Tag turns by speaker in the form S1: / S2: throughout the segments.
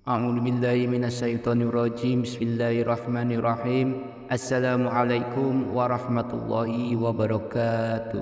S1: A'udzu billahi minasyaitonir rajim. Bismillahirrahmanirrahim. Assalamualaikum warahmatullahi wabarakatuh.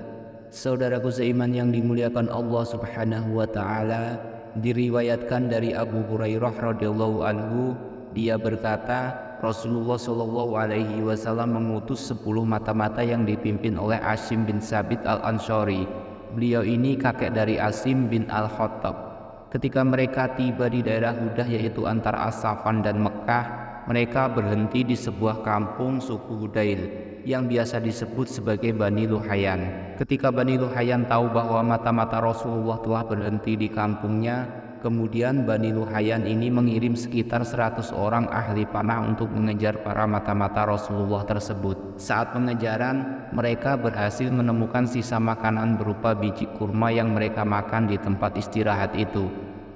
S1: Saudaraku seiman yang dimuliakan Allah Subhanahu wa taala, diriwayatkan dari Abu Hurairah radhiyallahu anhu, dia berkata, Rasulullah shallallahu alaihi wasallam mengutus 10 mata-mata yang dipimpin oleh Asim bin Sabit al-Ansyari. Beliau ini kakek dari Asim bin al-Khattab. Ketika mereka tiba di daerah Hudah, yaitu antara As-Safan dan Mekkah, mereka berhenti di sebuah kampung suku Hudail yang biasa disebut sebagai Bani Luhayan. Ketika Bani Luhayan tahu bahwa mata-mata Rasulullah telah berhenti di kampungnya, kemudian Bani Luhayan ini mengirim sekitar 100 orang ahli panah untuk mengejar para mata-mata Rasulullah tersebut. Saat pengejaran, mereka berhasil menemukan sisa makanan berupa biji kurma yang mereka makan di tempat istirahat itu.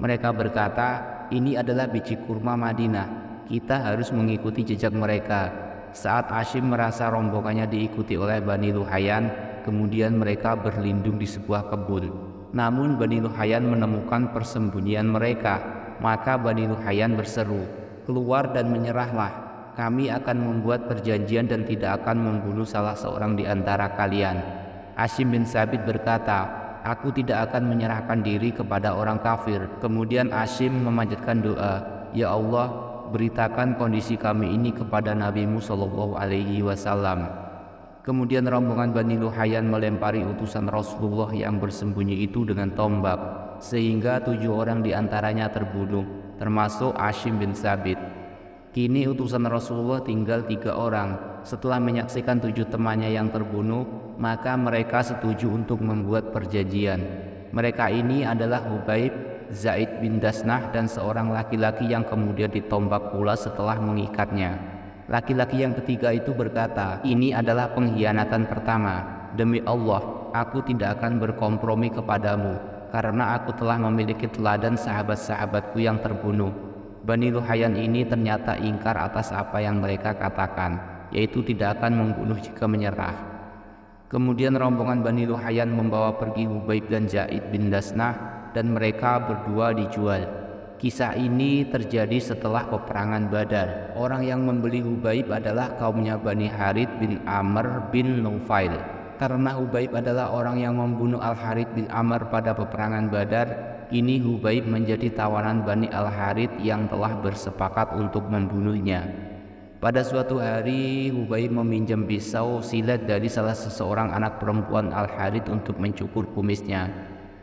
S1: Mereka berkata, ini adalah biji kurma Madinah, kita harus mengikuti jejak mereka. Saat Asim merasa rombongannya diikuti oleh Bani Luhayan, kemudian mereka berlindung di sebuah kebun. Namun Bani Luhayan menemukan persembunyian mereka, maka Bani Luhayan berseru, keluar dan menyerahlah, kami akan membuat perjanjian dan tidak akan membunuh salah seorang di antara kalian. Asim bin Sabit berkata, aku tidak akan menyerahkan diri kepada orang kafir. Kemudian Asim memanjatkan doa, ya Allah, beritakan kondisi kami ini kepada Nabi-Mu Shallallahu alaihi wasallam. Kemudian rombongan Bani Luhayan melempari utusan Rasulullah yang bersembunyi itu dengan tombak, sehingga 7 orang di antaranya terbunuh, termasuk Asim bin Sabit. Kini utusan Rasulullah tinggal 3 orang. Setelah menyaksikan 7 temannya yang terbunuh, maka mereka setuju untuk membuat perjanjian. Mereka ini adalah Hubaib, Zaid bin Dasnah, dan seorang laki-laki yang kemudian ditombak pula setelah mengikatnya. Laki-laki yang ketiga itu berkata, ini adalah pengkhianatan pertama. Demi Allah, aku tidak akan berkompromi kepadamu, karena aku telah memiliki teladan sahabat-sahabatku yang terbunuh. Bani Luhayan ini ternyata ingkar atas apa yang mereka katakan, yaitu tidak akan membunuh jika menyerah. Kemudian rombongan Bani Luhayan membawa pergi Hubaib dan Zaid bin Dasnah, dan mereka berdua dijual. Kisah ini terjadi setelah peperangan Badar. Orang yang membeli Hubaib adalah kaumnya Bani Harith bin Amr bin Nufail. Karena Hubaib adalah orang yang membunuh Al-Harith bin Amr pada peperangan Badar, ini Hubaib menjadi tawanan Bani Al-Harith yang telah bersepakat untuk membunuhnya. Pada suatu hari, Hubaib meminjam pisau silet dari salah seseorang anak perempuan Al-Harith untuk mencukur kumisnya,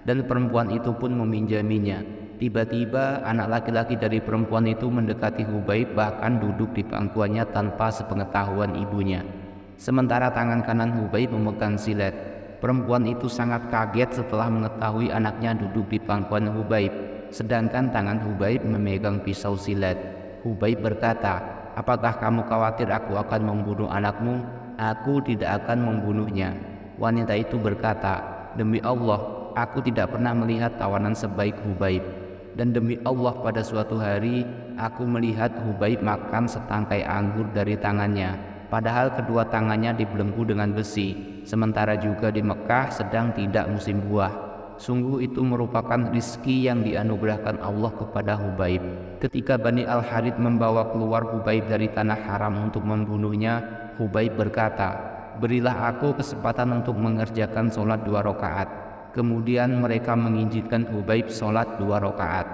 S1: dan perempuan itu pun meminjaminya. Tiba-tiba anak laki-laki dari perempuan itu mendekati Hubaib, bahkan duduk di pangkuannya tanpa sepengetahuan ibunya. Sementara tangan kanan Hubaib memegang silet. Perempuan itu sangat kaget setelah mengetahui anaknya duduk di pangkuan Hubaib, sedangkan tangan Hubaib memegang pisau silet. Hubaib berkata, apakah kamu khawatir aku akan membunuh anakmu? Aku tidak akan membunuhnya. Wanita itu berkata, demi Allah, aku tidak pernah melihat tawanan sebaik Hubaib. Dan demi Allah, pada suatu hari aku melihat Hubaib makan setangkai anggur dari tangannya, padahal kedua tangannya dibelenggu dengan besi. Sementara juga di Mekah sedang tidak musim buah. Sungguh itu merupakan rizki yang dianugerahkan Allah kepada Hubaib. Ketika Bani Al-Harith membawa keluar Hubaib dari tanah haram untuk membunuhnya, Hubaib berkata, berilah aku kesempatan untuk mengerjakan sholat 2 rakaat. Kemudian mereka mengizinkan Hubaib sholat 2 rakaat.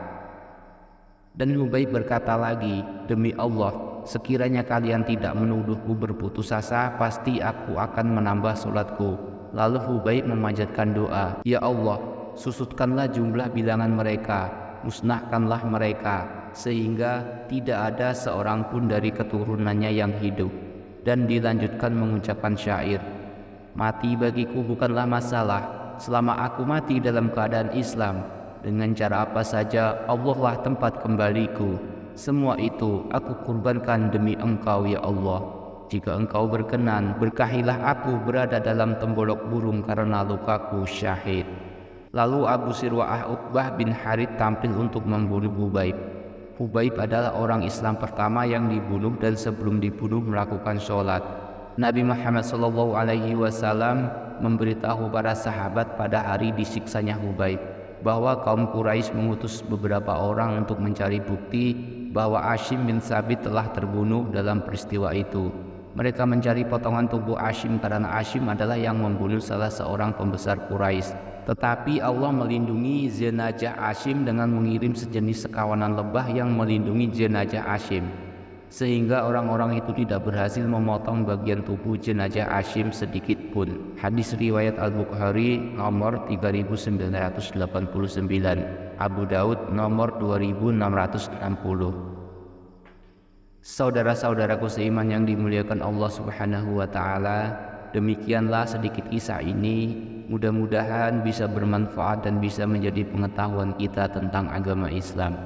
S1: Dan Hubaib berkata lagi, demi Allah, sekiranya kalian tidak menuduhku berputus asa, pasti aku akan menambah sholatku. Lalu Hubaib memanjatkan doa, ya Allah, susutkanlah jumlah bilangan mereka, musnahkanlah mereka, sehingga tidak ada seorang pun dari keturunannya yang hidup. Dan dilanjutkan mengucapkan syair, mati bagiku bukanlah masalah, selama aku mati dalam keadaan Islam. Dengan cara apa saja, Allah lah tempat kembaliku. Semua itu aku kurbankan demi Engkau ya Allah. Jika Engkau berkenan, berkahilah aku berada dalam tembolok burung karena lukaku syahid. Lalu Abu Sirwa'ah Uqbah bin Harith tampil untuk membunuh Hubaib. Hubaib adalah orang Islam pertama yang dibunuh dan sebelum dibunuh melakukan sholat. Nabi Muhammad SAW memberitahu para sahabat pada hari disiksanya Hubaib bahwa kaum Quraisy mengutus beberapa orang untuk mencari bukti bahwa Hashim bin Thabit telah terbunuh dalam peristiwa itu. Mereka mencari potongan tubuh Hashim karena Hashim adalah yang membunuh salah seorang pembesar Quraisy. Tetapi Allah melindungi jenazah Hashim dengan mengirim sejenis sekawanan lebah yang melindungi jenazah Hashim, sehingga orang-orang itu tidak berhasil memotong bagian tubuh jenazah Hashim sedikit pun. Hadis riwayat Al-Bukhari nomor 3989, Abu Daud nomor 2660. Saudara-saudaraku seiman yang dimuliakan Allah Subhanahu wa taala, demikianlah sedikit kisah ini. Mudah-mudahan bisa bermanfaat dan bisa menjadi pengetahuan kita tentang agama Islam.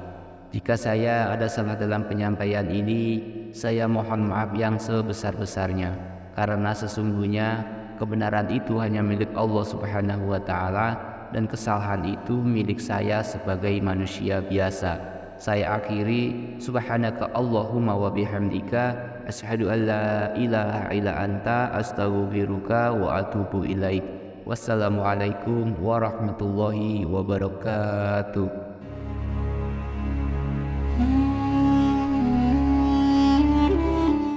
S1: Jika saya ada salah dalam penyampaian ini, saya mohon maaf yang sebesar-besarnya, karena sesungguhnya kebenaran itu hanya milik Allah Subhanahu wa taala dan kesalahan itu milik saya sebagai manusia biasa. Saya akhiri, subhanaka Allahumma wa bihamdika asyhadu an la ilaha illa anta astaghfiruka wa atubu ilaik. Wassalamualaikum warahmatullahi wabarakatuh.